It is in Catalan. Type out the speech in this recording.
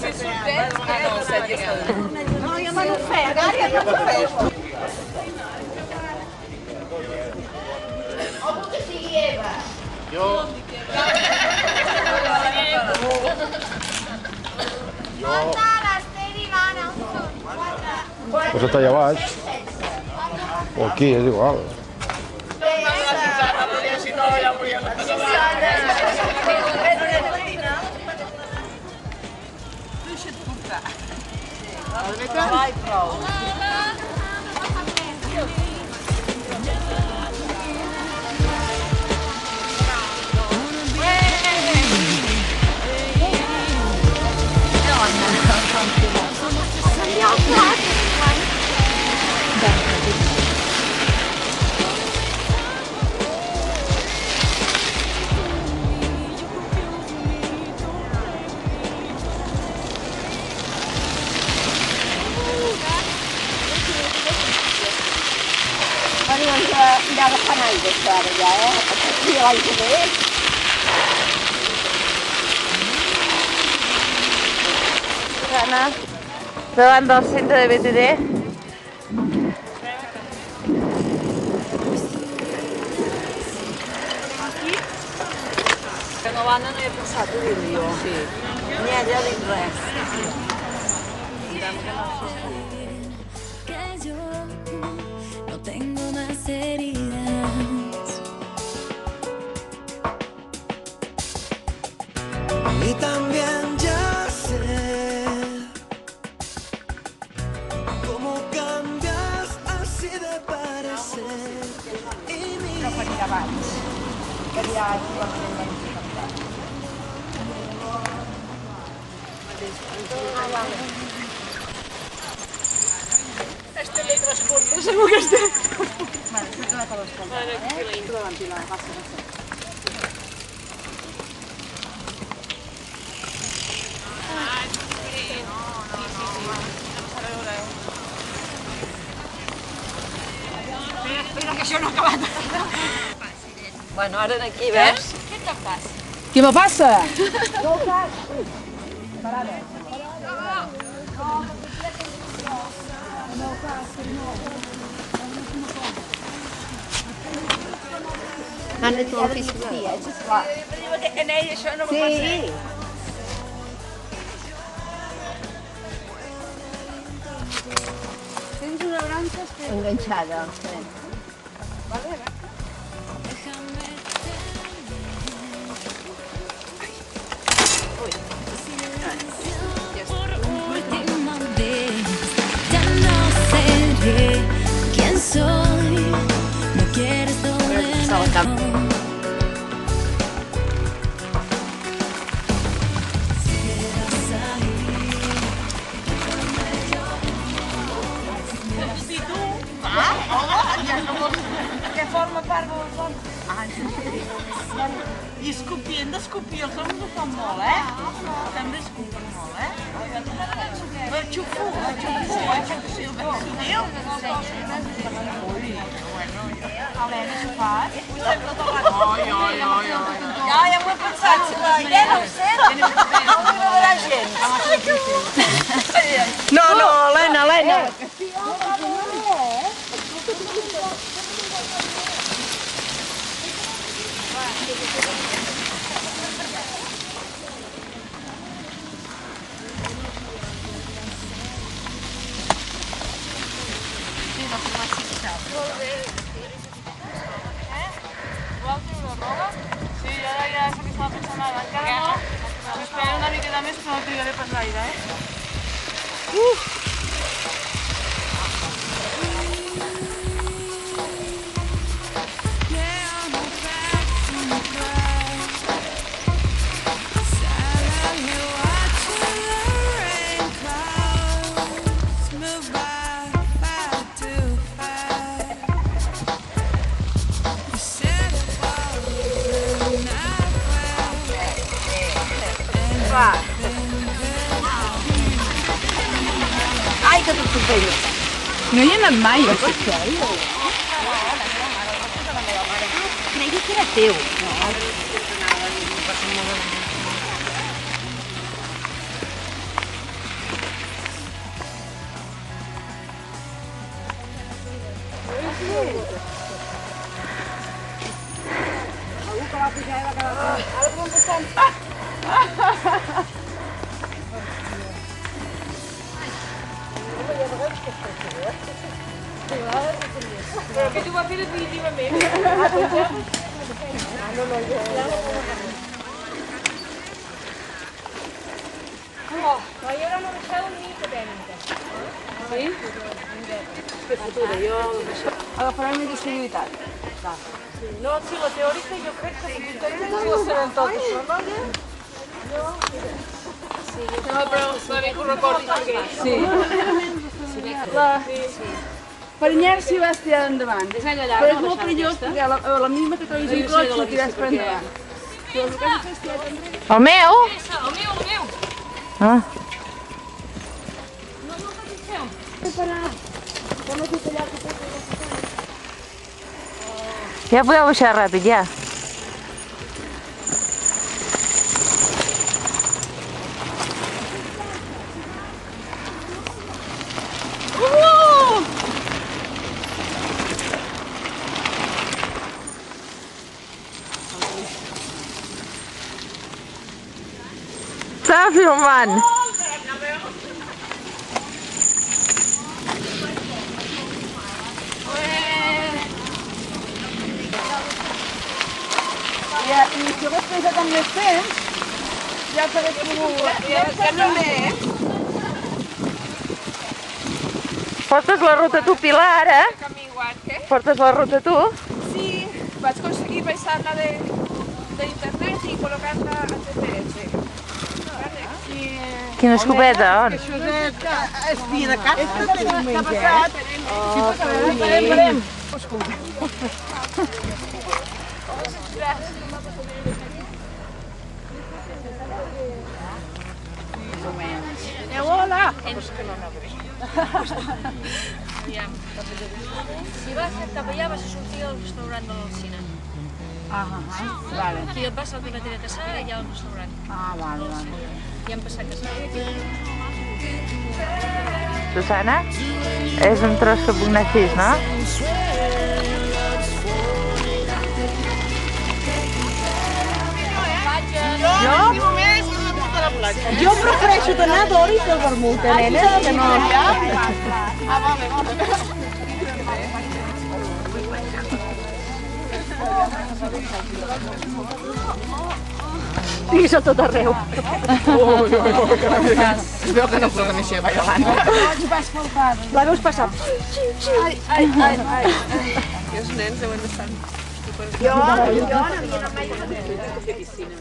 No, io me lo frega, aria non lo frego. Pues està allà baix. O aquí, és igual. Vai prou. Udah agafant aigua, això ara ja, Aquí l'aigua bé. Ana, davant del centre de BTD. Que no van, no hi he pensat a dir-li jo. Sí. Ni allà dic res. Que yo no tengo más heridas y también ya sé cómo cambias así de parecer y Però per ir abans, per allà actualment el teletransporte, segur que estem. Vale, s'ha quedat a l'escolta, Tu davant, Pilar, passa. Espera, que això no ha acabat. Bueno, ara aquí, veus? Què me passa? Han dit l'oficina. Sí, és clar. En ell això no m'ho passa. Sí. Tens una branca enganxada. última vez ya no seré quien soy. No quieres doler. Que forma part del fons. I escopint, d'escopir, els homes ho fan molt, També escupen molt, El xufu, sí, el diu. A veure si ho fas. Ja m'ho he pensat, si la Irene ho sé, no m'agradarà gens. No, Helena. Vol treure roba? Sí, jo ja sé que estava pensant ara, encara no. M'esperaré una miqueta més, però no trigaré per l'aire, Ai, que t'atropello. No hi he anat mai. Creia que era teu. Però que tu ho vas fer definitivament. No, jo no deixeu ni acadèmica. Sí? Que futura, jo... Agafarem la disponibilitat. No, si la teòrica jo crec que si la sabem tot això, no? No, però faré que ho recordis perquè... Sí. Per inèrcia vas tirar endavant. Però és molt perillós perquè la mínima que trobis un cotxe el tiràs per endavant. Però el que has de fer és tirar enrere. El meu? El meu! Ah. Ja podeu baixar ràpid, ja. Estava filmant. I si ho hagués pensat amb més temps, ja s'hagués pogut... Ja no més. Portes la ruta tu, Pilar, eh? Portes la ruta tu? Sí, vaig aconseguir baixar-la d'internet i col·locar-la a GPS. Quina escopeta, on? Això és espia de cap. Què ha passat? Esperem. Hola! Si vas cap allà vas a sortir al restaurant de l'Alcina. Vale. Aquí et vas a la carretera de Caçada i hi ha un restaurant. Vale. I hem passat Caçada. Susana? És un tros que puc anar així, no? Jo prefereixo d'anar a Doris del vermut, nena, que no... Digues a tot arreu. Es veu que no ho coneixia mai abans. La veus passar. Ai. Els nens deuen estar... Jo no havia anat mai a la piscina.